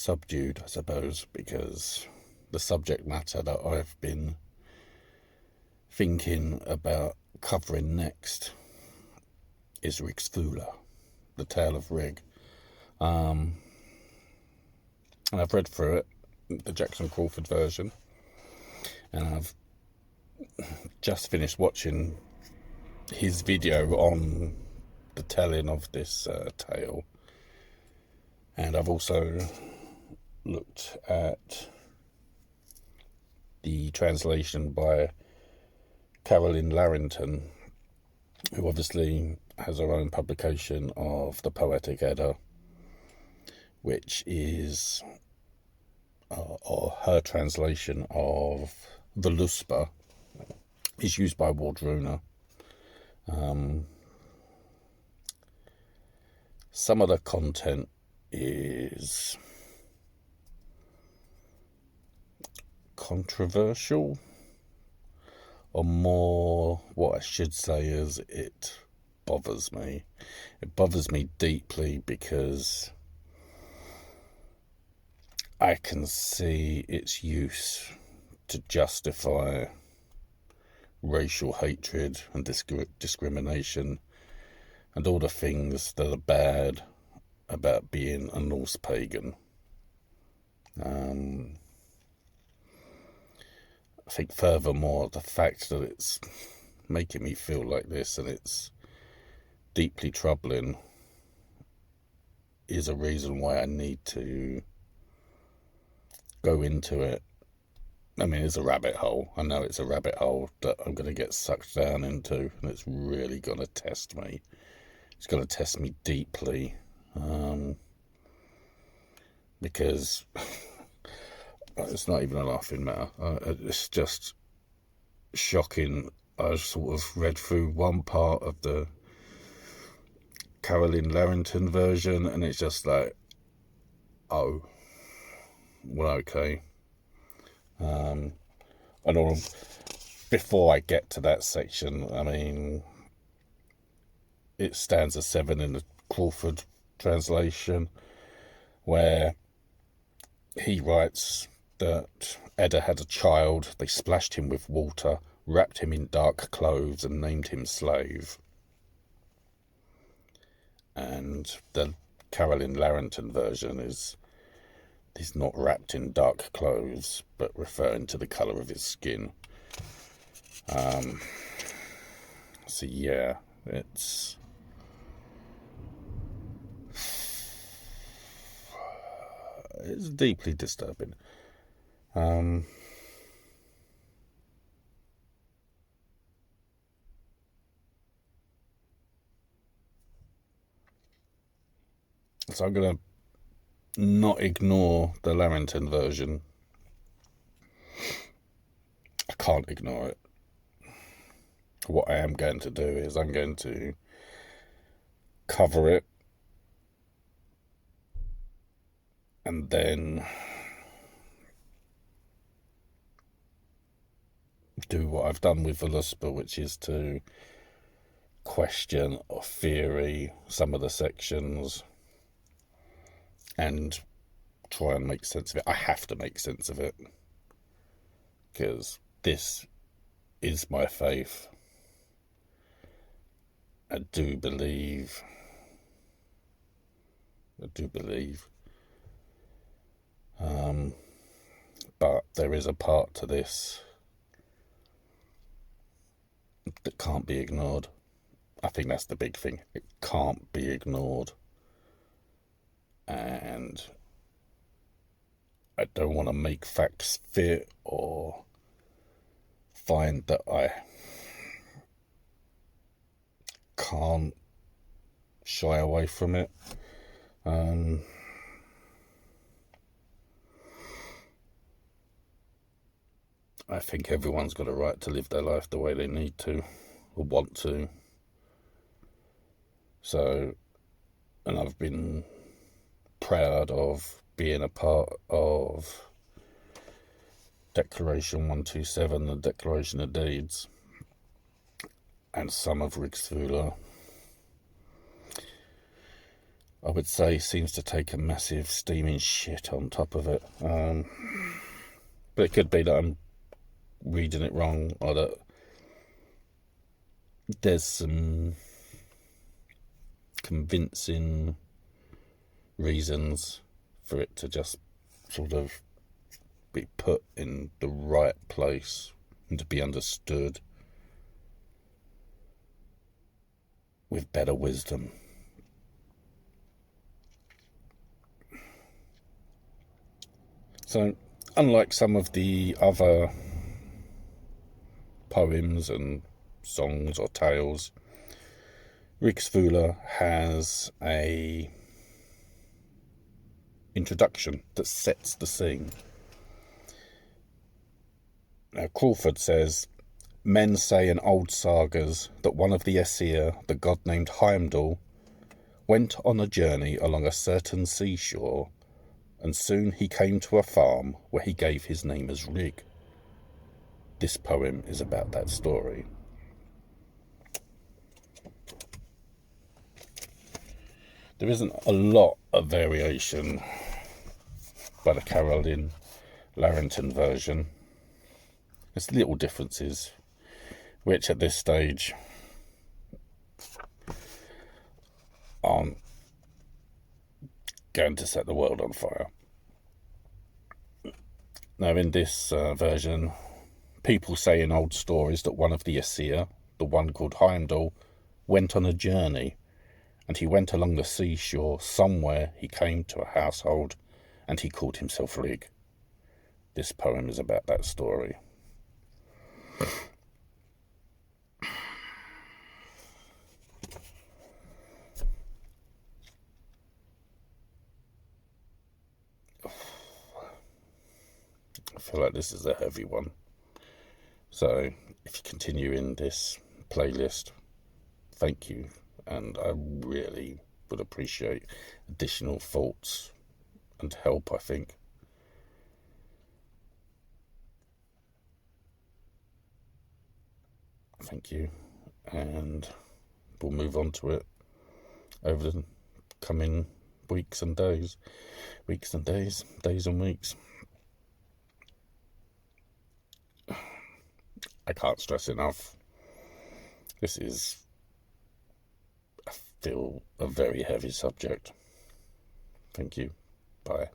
subdued, I suppose, because the subject matter that I've been thinking about covering next is Rigsthula, the tale of Rig. And I've read through it, the Jackson Crawford version, and I've just finished watching his video on the telling of this tale, and I've also looked at the translation by Carolyne Larrington, who obviously has her own publication of the Poetic Edda, which is or her translation of the Luspa is used by Wardruna. Some of the content is controversial, or more, what I should say is it bothers me. It bothers me deeply because I can see its use to justify racial hatred and discrimination and all the things that are bad about being a Norse pagan. I think furthermore, the fact that it's making me feel like this and it's deeply troubling is a reason why I need to go into it. I mean, it's a rabbit hole. I know it's a rabbit hole that I'm going to get sucked down into, and it's really going to test me. It's going to test me deeply, because it's not even a laughing matter. It's just shocking. I sort of read through one part of the Carolyne Larrington version, and it's just like, oh, well, okay. And all, before I get to that section, I mean, it stands a 7 in the Crawford translation, where he writes that Edda had a child, they splashed him with water, wrapped him in dark clothes and named him Slave. And the Carolyne Larrington version is he's not wrapped in dark clothes, but referring to the colour of his skin. So yeah, it's deeply disturbing. So I'm going to not ignore the Larrington version. I can't ignore it. What I am going to do is I'm going to cover it and then do what I've done with the Luspa, which is to question or theory some of the sections and try and make sense of it. I have to make sense of it, because this is my faith. I do believe. But there is a part to this that can't be ignored. I think that's the big thing. It can't be ignored. And I don't want to make facts fit or find that I can't shy away from it. I think everyone's got a right to live their life the way they need to or want to. So, and I've been proud of being a part of Declaration 127, the Declaration of Deeds, and some of Rigsthula. I would say seems to take a massive steaming shit on top of it. But it could be that I'm reading it wrong, or that there's some convincing reasons for it to just sort of be put in the right place and to be understood with better wisdom. So, unlike some of the other poems and songs or tales, Rigsthula has a introduction that sets the scene. Now, Crawford says, men say in old sagas that one of the Aesir, the god named Heimdall, went on a journey along a certain seashore, and soon he came to a farm where he gave his name as Rig. This poem is about that story. There isn't a lot of variation by the Carolyne Larrington version. There's little differences, which at this stage aren't going to set the world on fire. Now, in this version, people say in old stories that one of the Aesir, the one called Heimdall, went on a journey, and he went along the seashore. Somewhere he came to a household, and he called himself Rig. This poem is about that story. I feel like this is a heavy one. So, if you continue in this playlist, thank you. And I really would appreciate additional thoughts and help, I think. Thank you. And we'll move on to it over the coming weeks and days. Weeks and days. Days and weeks. I can't stress enough. This is, I feel, a very heavy subject. Thank you. Bye.